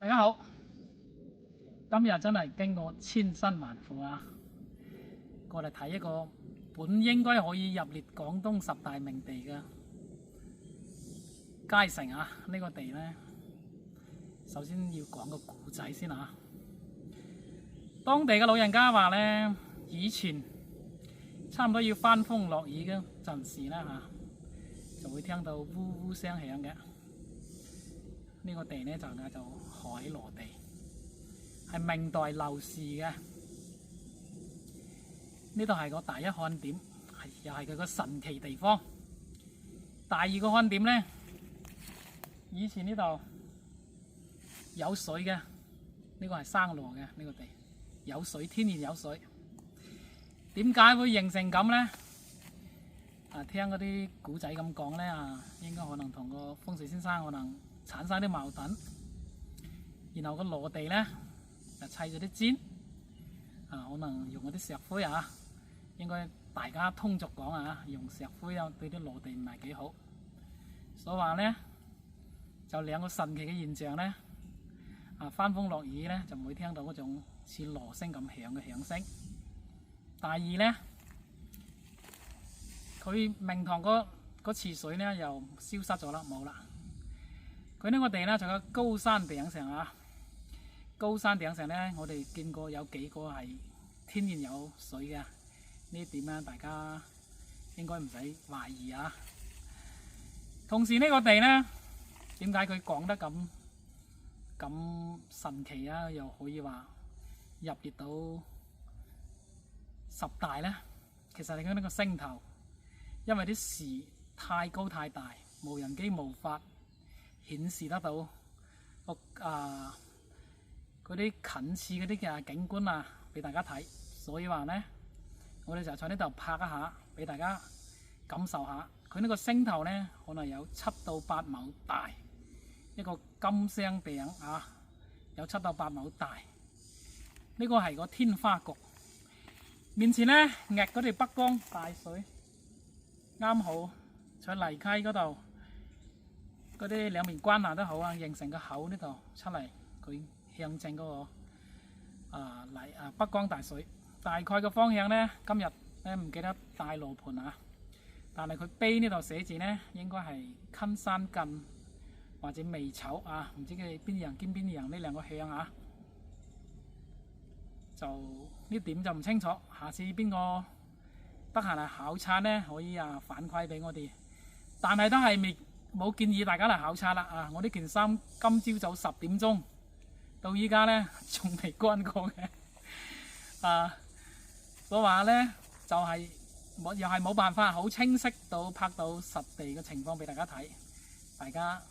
大家好，今日真係經過千辛萬苦啊，過嚟睇一個本應該可以入列廣東十大名地嘅佳城啊！呢個地呢，首先要講個故仔先啊。當地嘅老人家話呢，以前差唔多要翻風落雨嘅陣時呢，就會聽到嗚嗚聲響嘅。呢個地呢，就嗌做海螺地，係明代劉氏嘅。呢度係個第一看點，又係佢個神奇地方。第二個看點呢，以前呢度有水嘅，呢個係生羅嘅呢個地，有水，天然有水。點解會形成咁呢？聽嗰啲古仔咁講呢，應該可能同個風水先生可能產生啲矛盾，然後個羅地呢，就砌咗啲磚，可能用嗰啲石灰應該大家通俗講用石灰對啲羅地唔係幾好，所以話呢，就兩個神奇嘅現象呢，翻風落雨呢，就唔會聽到嗰種似鑼聲咁響嘅響聲。第二呢，佢明堂個池水呢又消失咗啦，冇啦。佢呢個地呢就喺高山頂上高山頂上呢，我哋見過有幾個係天然有水嘅，呢點呢大家應該唔使懷疑啊。同時呢個地呢，點解佢講得咁神奇又可以話入列到十大呢？其實你講呢個星頭，因為啲樹太高太大，無人機無法顯示得到嗰啲近似嗰啲嘅景觀俾大家睇，所以話呢，我哋就喺呢度拍一下，俾大家感受下。佢呢個星頭呢，可能有7到8畝大，一個金鑲頂有7到8畝大。呢個係個天花局，面前呢，壓嗰條北江大水，啱好在泥溪嗰度。嗰啲兩面關欄都好形成個口呢度出嚟，佢向正嗰個北江大水。大概個方向呢，今日咧唔記得帶羅盤但係佢碑呢度寫字呢，應該係襟山近或者未丑唔知佢邊樣兼邊樣呢兩個向就呢點就唔清楚。下次邊個得閒嚟考察呢，可以反饋俾我哋。但係都係冇建議大家嚟考察啦我呢件衫今朝早10點鐘到依家呢，仲未乾過嘅所以話呢，就係又係冇辦法好清晰到拍到實地嘅情況俾大家睇。大家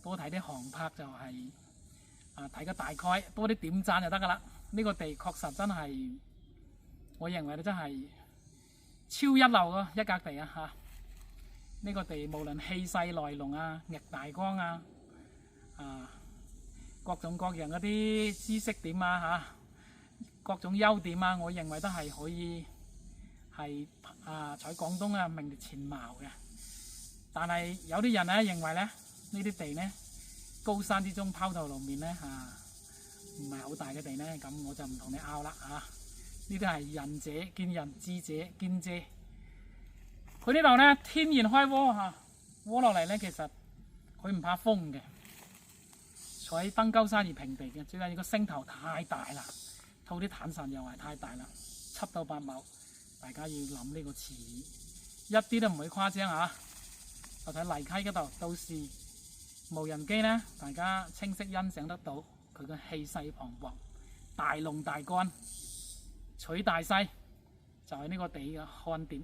多睇啲航拍就係睇個大概，多啲點讚就得噶啦。呢個地確實真係，我認為真係超一流嘅一格地呢個地無論氣勢內容逆大光各種各樣嗰啲知識點各種優點我認為都係可以係在廣東名列前茅嘅。但係有啲人認為呢啲地呢，高山之中拋頭露面呢唔係好大嘅地呢，咁我就唔同你拗啦呢啲係仁者見仁，智者見智。佢呢度呢，天然開窩窩落嚟呢，其實佢唔怕風嘅。坐喺登鳩山而平地嘅，最緊要個星頭太大啦，套啲坦神又係太大啦，7到8畝，大家要諗呢個詞語，一啲都唔會誇張就睇泥溪嗰度，到時無人機呢，大家清晰欣賞得到佢嘅氣勢磅礴，大龍大幹，取大勢，就係呢個地嘅看點。